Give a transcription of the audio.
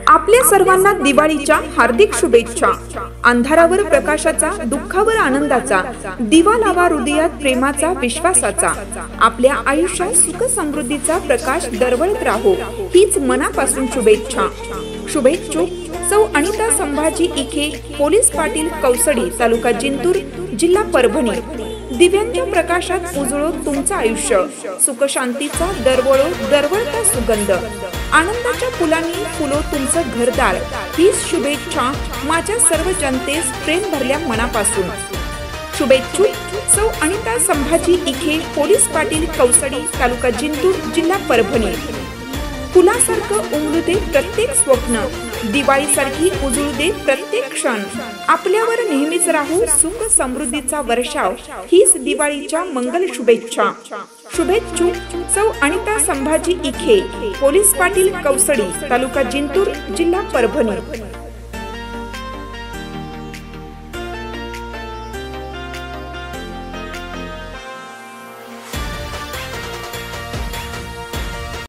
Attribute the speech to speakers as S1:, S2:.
S1: आपल्या सर्वांना दिवाळीच्या हार्दिक शुभेच्छा। अंधारावर प्रकाशाचा, दुःखावर आनंदाचा दिवा लावा, हृदयात प्रेमाचा, विश्वासाचा। आपल्या आयुष्यात सुख समृद्धीचा प्रकाश दरवळत राहो, हीच मनापासून शुभेच्छा। शुभेच्छुक सौ अनिता संभाजी इखे, पोलीस पाटील, कौसडी, तालुका जिंतूर, जिल्हा परभणी। दिव्यांच्या प्रकाशात उजळो तुमचं आयुष्य, सुख शांतीचा दरवळो दरवळता सुगंध, आनंदाच्या फुलांनी फुलो तुमचं घरदार, हीच शुभेच्छा माझ्या सर्व जनतेस प्रेम भरल्या मनापासून। शुभेच्छुक सौ अनिता संभाजी इखे, पोलीस पाटील, कौसडी, तालुका जिंतूर, जिल्हा परभणी। फुलासारखं उमलू दे प्रत्येक स्वप्न, दिवाळीसारखी उजळू दे प्रत्येक क्षण, आपल्यावर नेहमीच राहू सुख समृद्धीचा वर्षाव, हीच दिवाळीच्या मंगल शुभेच्छा। शुभेच्छुक सौ अनिता संभाजी इखे, पोलीस पाटील, कौसडी, तालुका जिंतूर, जिल्हा परभणी।